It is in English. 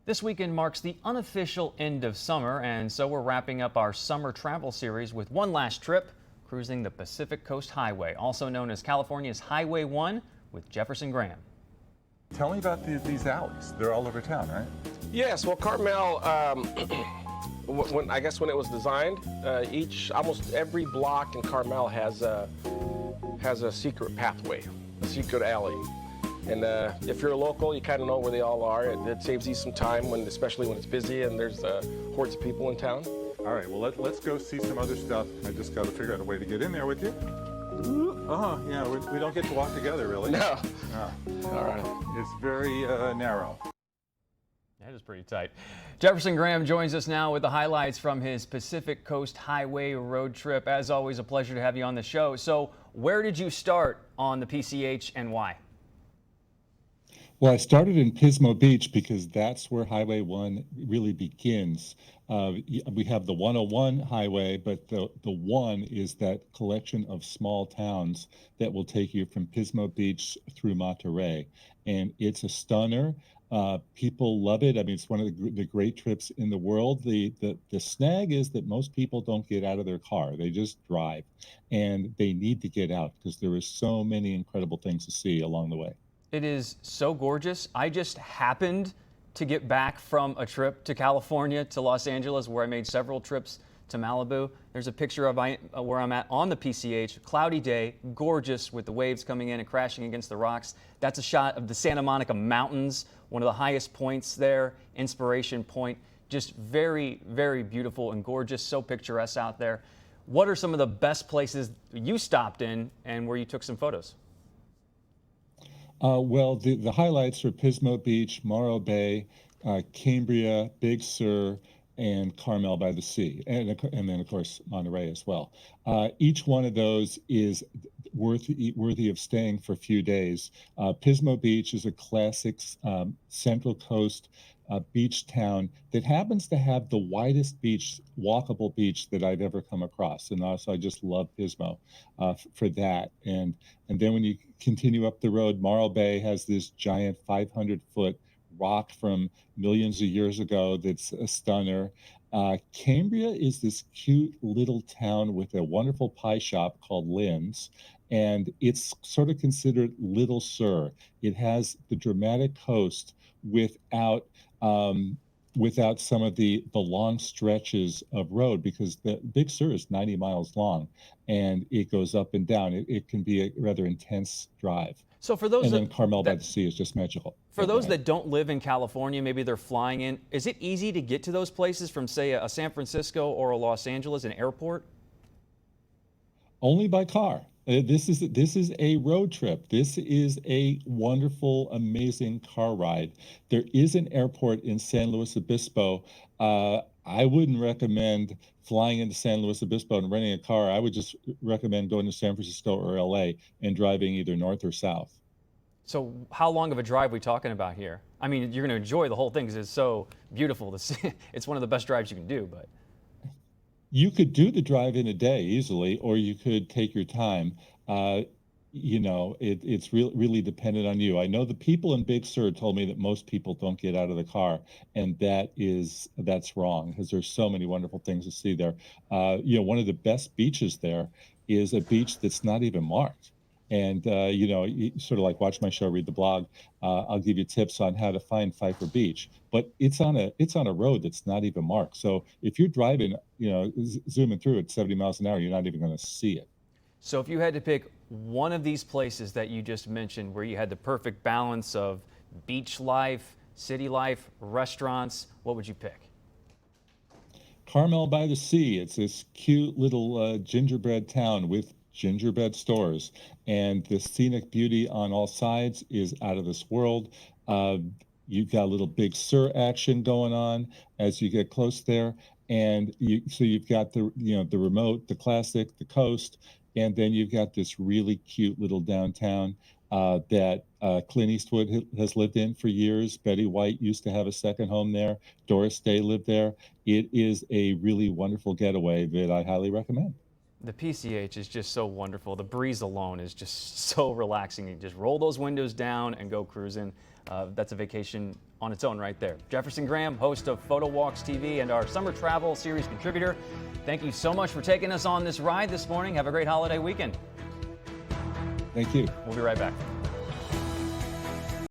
This weekend marks the unofficial end of summer, and so we're wrapping up our summer travel series with one last trip, cruising the Pacific Coast Highway, also known as California's Highway 1, with Jefferson Graham. Tell me about these alleys. They're all over town, right? Yes, well, Carmel, I guess when it was designed, almost every block in Carmel has a secret pathway, a secret alley. And if you're a local, you kind of know where they all are. It saves you some time, especially when it's busy and there's hordes of people in town. All right, well, let's go see some other stuff. I just got to figure out a way to get in there with you. Yeah, we don't get to walk together, really. No. No. All right. It's very narrow. That is pretty tight. Jefferson Graham joins us now with the highlights from his Pacific Coast Highway road trip. As always, a pleasure to have you on the show. So where did you start on the PCH and why? Well, I started in Pismo Beach because that's where Highway 1 really begins. We have the 101 highway, but the 1 is that collection of small towns that will take you from Pismo Beach through Monterey. And it's a stunner. People love it. I mean, it's one of the great trips in the world. The snag is that most people don't get out of their car. They just drive. And they need to get out because there is so many incredible things to see along the way. It is so gorgeous. I just happened to get back from a trip to California, to Los Angeles, where I made several trips to Malibu. There's a picture of where I'm at on the PCH. Cloudy day, gorgeous with the waves coming in and crashing against the rocks. That's a shot of the Santa Monica Mountains, one of the highest points there, Inspiration Point. Just very, very beautiful and gorgeous, so picturesque out there. What are some of the best places you stopped in and where you took some photos? Well, the highlights are Pismo Beach, Morro Bay, Cambria, Big Sur, and Carmel by the Sea, and then, of course, Monterey as well. Each one of those is worthy of staying for a few days. Pismo Beach is a classic Central Coast beach town that happens to have the widest walkable beach that I've ever come across. And also, I just love Pismo for that. And then when you continue up the road, Morro Bay has this giant 500-foot rock from millions of years ago that's a stunner. Cambria is this cute little town with a wonderful pie shop called Lynn's, and it's sort of considered Little Sur. It has the dramatic coast without some of the long stretches of road, because the Big Sur is 90 miles long and it goes up and down. It can be a rather intense drive. So for those then Carmel by the Sea is just magical. For those that don't live in California, maybe they're flying in, is it easy to get to those places from, say, a San Francisco or a Los Angeles, an airport? Only by car. This is a road trip. This is a wonderful, amazing car ride. There is an airport in San Luis Obispo. I wouldn't recommend flying into San Luis Obispo and renting a car. I would just recommend going to San Francisco or LA and driving either north or south. So how long of a drive are we talking about here? I mean, you're going to enjoy the whole thing because it's so beautiful to see. It's one of the best drives you can do, but. You could do the drive in a day easily, or you could take your time. It's really dependent on you. I know the people in Big Sur told me that most people don't get out of the car, and that's wrong, because there's so many wonderful things to see there. One of the best beaches there is a beach that's not even marked. And, you sort of like watch my show, read the blog. I'll give you tips on how to find Pfeiffer Beach, but it's on a road that's not even marked. So if you're driving, zooming through at 70 miles an hour, you're not even going to see it. So if you had to pick one of these places that you just mentioned where you had the perfect balance of beach life, city life, restaurants, what would you pick? Carmel by the Sea. It's this cute little gingerbread town with gingerbread stores, and the scenic beauty on all sides is out of this world. You've got a little Big Sur action going on as you get close there, and you've got the remote, the classic, the coast, and then you've got this really cute little downtown that Clint Eastwood has lived in for years. Betty White used to have a second home there. Doris Day lived there. It is a really wonderful getaway that I highly recommend. The PCH is just so wonderful. The breeze alone is just so relaxing. You just roll those windows down and go cruising. That's a vacation on its own right there. Jefferson Graham, host of Photowalks TV and our summer travel series contributor. Thank you so much for taking us on this ride this morning. Have a great holiday weekend. Thank you. We'll be right back.